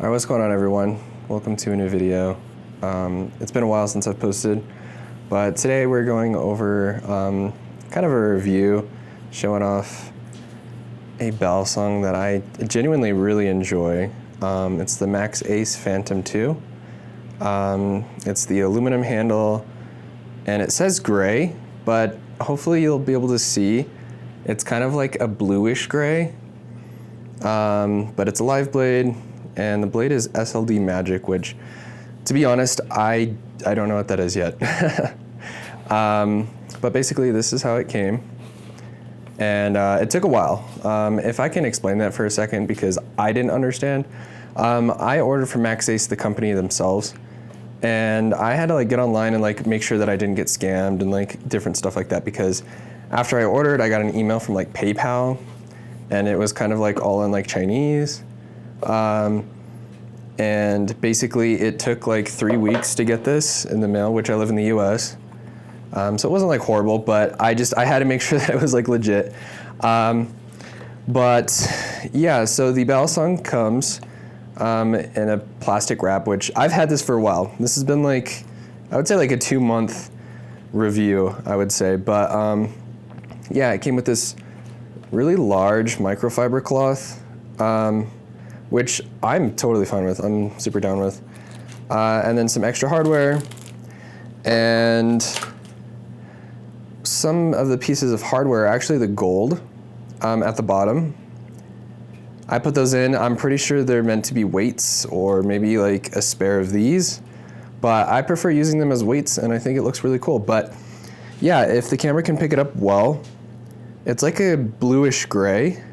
Alright, what's going on, everyone? Welcome to a new video. It's been a while since I've posted, but today we're going over kind of a review showing off a balisong that I genuinely really enjoy. It's the Maxace Phantom 2. It's the aluminum handle, and it says gray, but hopefully you'll be able to see it's kind of like a bluish gray, but it's a live blade. And the blade is SLD Magic, which, to be honest, I don't know what that is yet. But basically, this is how it came. And it took a while. If I can explain that for a second, because I didn't understand. I ordered from Maxace, the company themselves. And I had to get online and make sure that I didn't get scammed and different stuff like that, because after I ordered, I got an email from PayPal, and it was kind of all in Chinese. And basically it took 3 weeks to get this in the mail, which I live in the US. So it wasn't horrible, but I had to make sure that it was legit. But yeah, so the balisong comes in a plastic wrap, which I've had this for a while. This has been I would say a 2-month review, I would say. But yeah, it came with this really large microfiber cloth, which I'm totally fine with. I'm super down with. And then some extra hardware, and some of the pieces of hardware are actually the gold at the bottom. I put those in. I'm pretty sure they're meant to be weights, or maybe a spare of these, but I prefer using them as weights, and I think it looks really cool. But yeah, if the camera can pick it up well, it's like a bluish gray.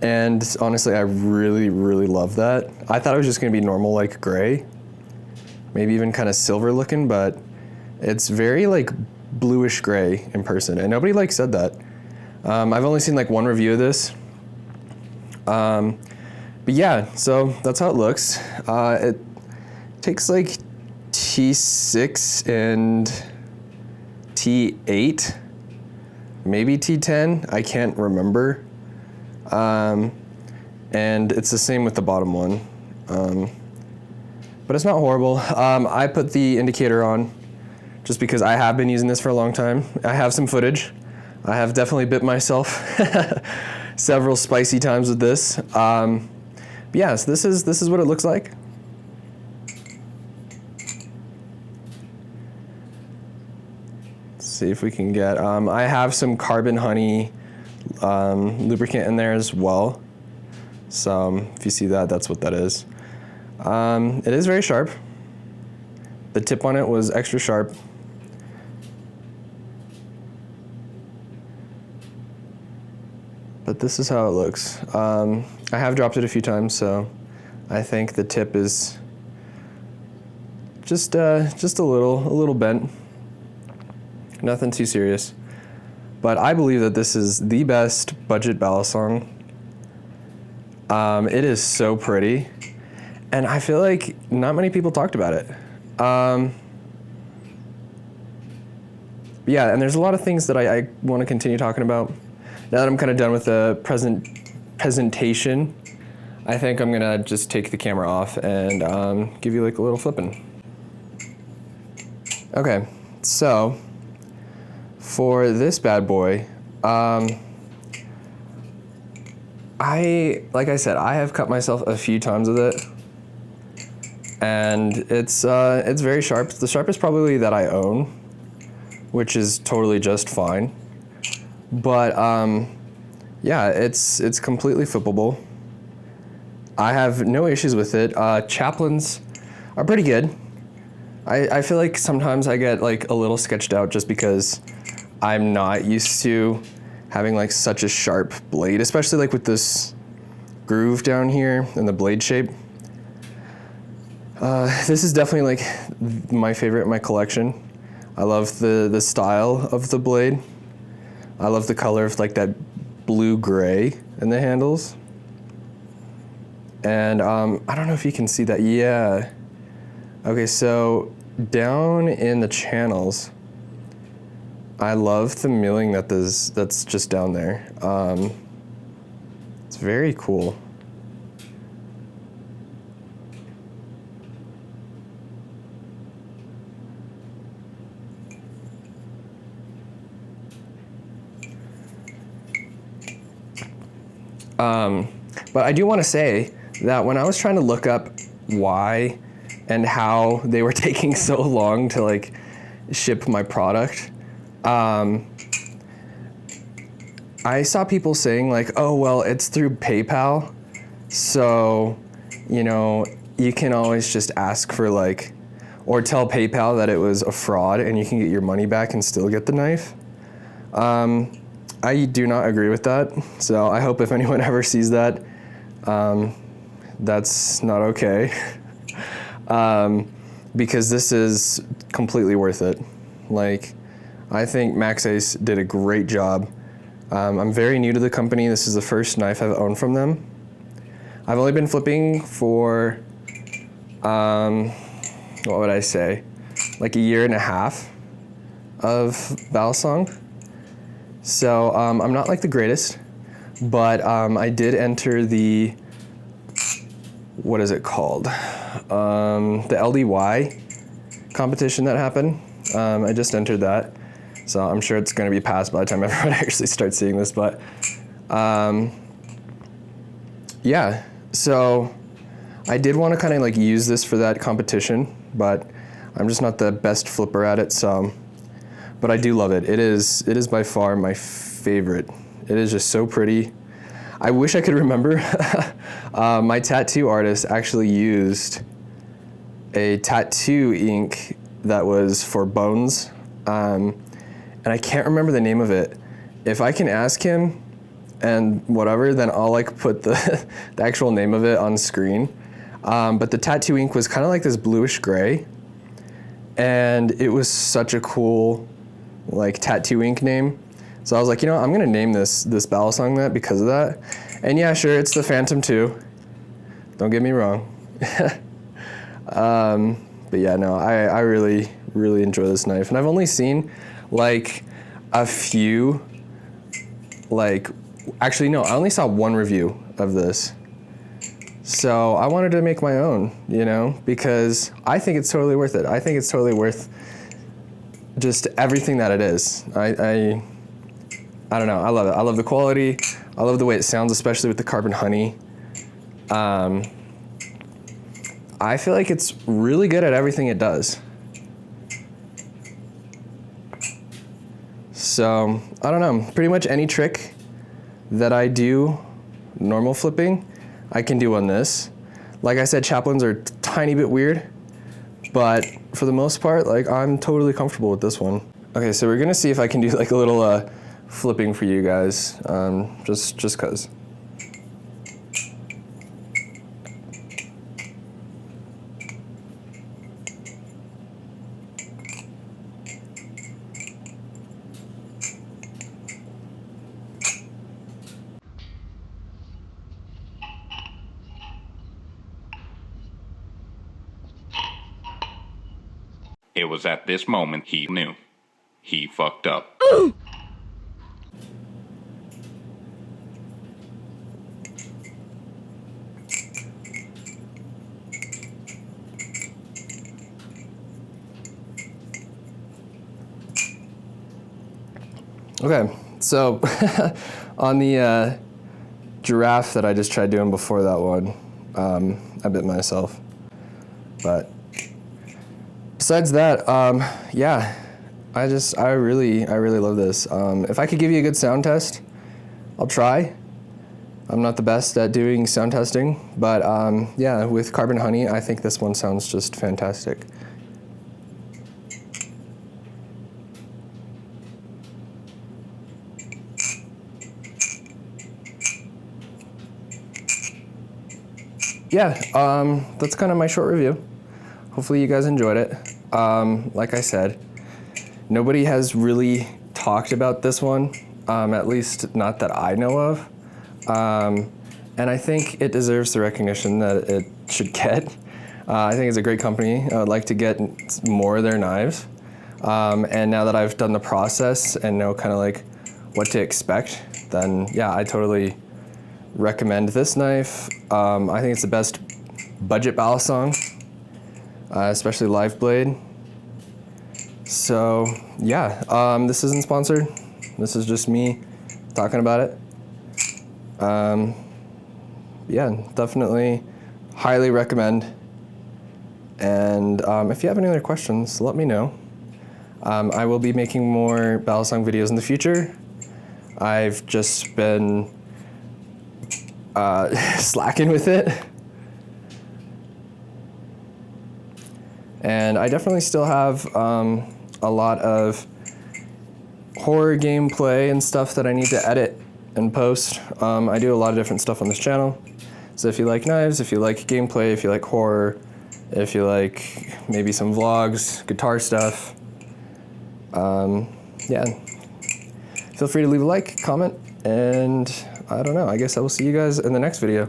And honestly, I really, really love that. I thought it was just gonna be normal gray, maybe even kind of silver looking, but it's very bluish gray in person, and nobody said that. I've only seen one review of this. But yeah, so that's how it looks. It takes T6 and T8, maybe T10, I can't remember. And it's the same with the bottom one, but it's not horrible. I put the indicator on just because I have been using this for a long time. I have some footage. I have definitely bit myself several spicy times with this. But yeah, so this is what it looks like. Let's see if we can get, I have some carbon honey lubricant in there as well. So if you see that, that's what that is. It is very sharp. The tip on it was extra sharp. But this is how it looks. I have dropped it a few times, so I think the tip is just a little bent. Nothing too serious. But I believe that this is the best budget balisong. It is so pretty, and I feel not many people talked about it. Yeah, and there's a lot of things that I want to continue talking about. Now that I'm kind of done with the presentation, I think I'm gonna just take the camera off and give you a little flipping. Okay, so for this bad boy, like I said, I have cut myself a few times with it, and it's very sharp. The sharpest probably that I own, which is totally just fine. But yeah, it's completely flippable. I have no issues with it. Chaplains are pretty good. I feel sometimes I get a little sketched out just because I'm not used to having such a sharp blade, especially with this groove down here and the blade shape. This is definitely my favorite in my collection. I love the style of the blade. I love the color of that blue-gray in the handles. And I don't know if you can see that. Yeah. Okay, so down in the channels, I love the milling that's just down there. It's very cool. But I do want to say that when I was trying to look up why and how they were taking so long to like ship my product, I saw people saying like, oh, well, it's through PayPal. So, you know, you can always just ask for like, or tell PayPal that it was a fraud and you can get your money back and still get the knife. I do not agree with that. So I hope if anyone ever sees that, that's not okay. Because this is completely worth it. Like, I think Maxace did a great job. I'm very new to the company. This is the first knife I've owned from them. I've only been flipping for, what would I say? Like a year and a half of Balisong. So I'm not like the greatest, but I did enter the, what is it called? The LDY competition that happened. I just entered that. So I'm sure it's going to be passed by the time everyone actually starts seeing this, but yeah. So I did want to kind of like use this for that competition, but I'm just not the best flipper at it. So, but I do love it. It is by far my favorite. It is just so pretty. I wish I could remember. My tattoo artist actually used a tattoo ink that was for bones. And I can't remember the name of it. If I can ask him and whatever, then I'll like put the actual name of it on screen. But the tattoo ink was kind of like this bluish gray. And it was such a cool like tattoo ink name. So I was like, you know, I'm gonna name this Balisong that because of that. And yeah, sure, it's the Phantom 2. Don't get me wrong. But yeah, no, I really, really enjoy this knife. And I've only seen like a few, like, actually no, I only saw one review of this. So I wanted to make my own, you know, because I think it's totally worth it. I think it's totally worth just everything that it is. I don't know, I love it. I love the quality. I love the way it sounds, especially with the carbon honey. I feel like it's really good at everything it does. So, I don't know, pretty much any trick that I do normal flipping, I can do on this. Like I said, chaplains are a tiny bit weird, but for the most part, like I'm totally comfortable with this one. Okay, so we're gonna see if I can do like a little flipping for you guys, just cause. It was at this moment he knew. He fucked up. Okay, so on the giraffe that I just tried doing before that one, I bit myself. But besides that, yeah, I really love this. If I could give you a good sound test, I'll try. I'm not the best at doing sound testing, but yeah, with Carbon Honey, I think this one sounds just fantastic. Yeah, that's kind of my short review. Hopefully you guys enjoyed it. Like I said, nobody has really talked about this one, at least not that I know of. And I think it deserves the recognition that it should get. I think it's a great company. I would like to get more of their knives. And now that I've done the process and know kind of like what to expect, then yeah, I totally recommend this knife. I think it's the best budget balisong, especially live blade. So yeah, this isn't sponsored. This is just me talking about it. yeah, definitely highly recommend. And if you have any other questions, let me know. I will be making more balisong videos in the future. I've just been slacking with it. And I definitely still have a lot of horror gameplay and stuff that I need to edit and post. I do a lot of different stuff on this channel. So if you like knives, if you like gameplay, if you like horror, if you like maybe some vlogs, guitar stuff, yeah, feel free to leave a like, comment, and I don't know, I guess I will see you guys in the next video.